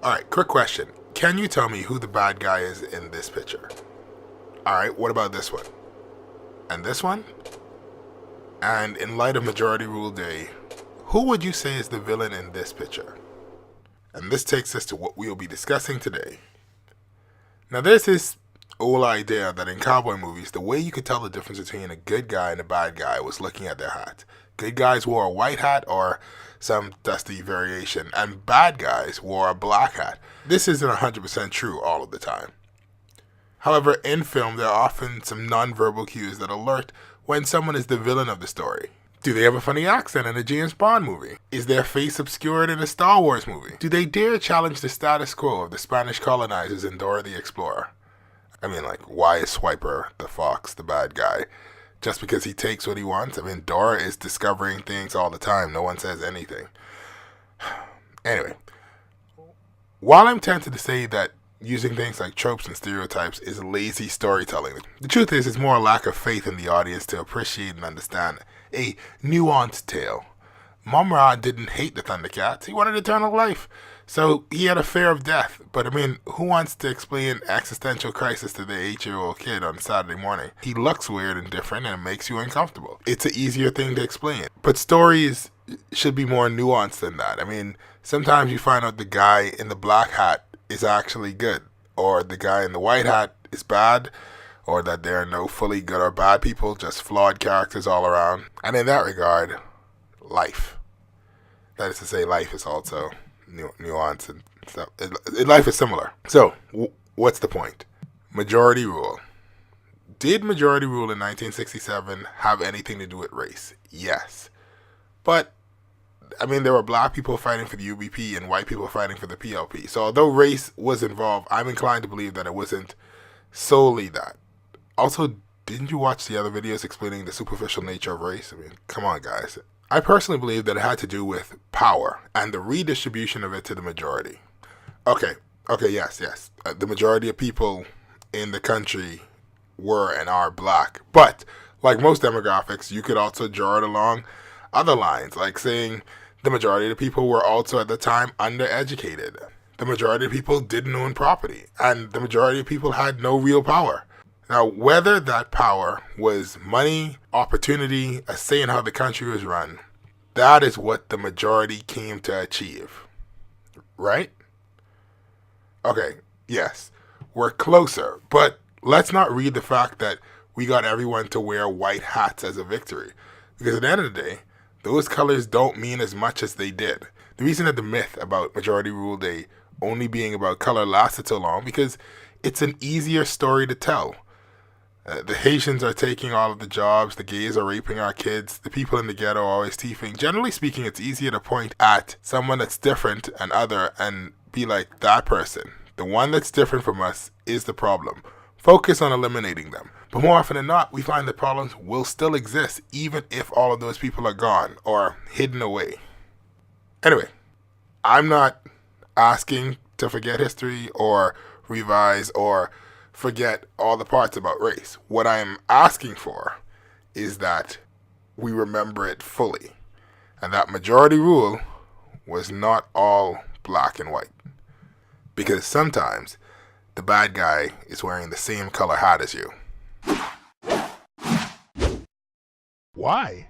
Alright, quick question. Can you tell me who the bad guy is in this picture? Alright, what about this one? And this one? And in light of Majority Rule Day, who would you say is the villain in this picture? And this takes us to what we'll be discussing today. Now there's this old idea that in cowboy movies, the way you could tell the difference between a good guy and a bad guy was looking at their hat. Good guys wore a white hat or some dusty variation, and bad guys wore a black hat. This isn't 100% true all of the time. However, in film, there are often some non-verbal cues that alert when someone is the villain of the story. Do they have a funny accent in a James Bond movie? Is their face obscured in a Star Wars movie? Do they dare challenge the status quo of the Spanish colonizers in Dora the Explorer? I mean, like, why is Swiper the fox the bad guy? Just because he takes what he wants? I mean, Dora is discovering things all the time. No one says anything. Anyway, while I'm tempted to say that using things like tropes and stereotypes is lazy storytelling, the truth is it's more a lack of faith in the audience to appreciate and understand a nuanced tale. Mom Ra didn't hate the Thundercats. He wanted eternal life. So he had a fear of death. But I mean, who wants to explain existential crisis to their 8-year-old kid on Saturday morning? He looks weird and different and it makes you uncomfortable. It's an easier thing to explain. But stories should be more nuanced than that. I mean, sometimes you find out the guy in the black hat is actually good, or the guy in the white hat is bad, or that there are no fully good or bad people, just flawed characters all around. And in that regard, life. That is to say, life is also nuance and stuff. Life is similar. So, what's the point? Majority rule. Did majority rule in 1967 have anything to do with race? Yes. But, I mean, there were black people fighting for the UBP and white people fighting for the PLP. So, although race was involved, I'm inclined to believe that it wasn't solely that. Also, didn't you watch the other videos explaining the superficial nature of race? I mean, come on, guys. I personally believe that it had to do with power and the redistribution of it to the majority. Okay, yes. The majority of people in the country were and are black. But, like most demographics, you could also draw it along other lines, like saying the majority of the people were also at the time undereducated. The majority of people didn't own property, and the majority of people had no real power. Now, whether that power was money, opportunity, a say in how the country was run, that is what the majority came to achieve. Right? Okay, yes, we're closer, but let's not read the fact that we got everyone to wear white hats as a victory. Because at the end of the day, those colors don't mean as much as they did. The reason that the myth about Majority Rule Day only being about color lasted so long because it's an easier story to tell. The Haitians are taking all of the jobs, the gays are raping our kids, the people in the ghetto are always thieving. Generally speaking, it's easier to point at someone that's different and other and be like, that person, the one that's different from us, is the problem. Focus on eliminating them. But more often than not, we find that problems will still exist even if all of those people are gone or hidden away. Anyway, I'm not asking to forget history or revise or forget all the parts about race. What I am asking for is that we remember it fully. And that majority rule was not all black and white. Because sometimes the bad guy is wearing the same color hat as you. Why?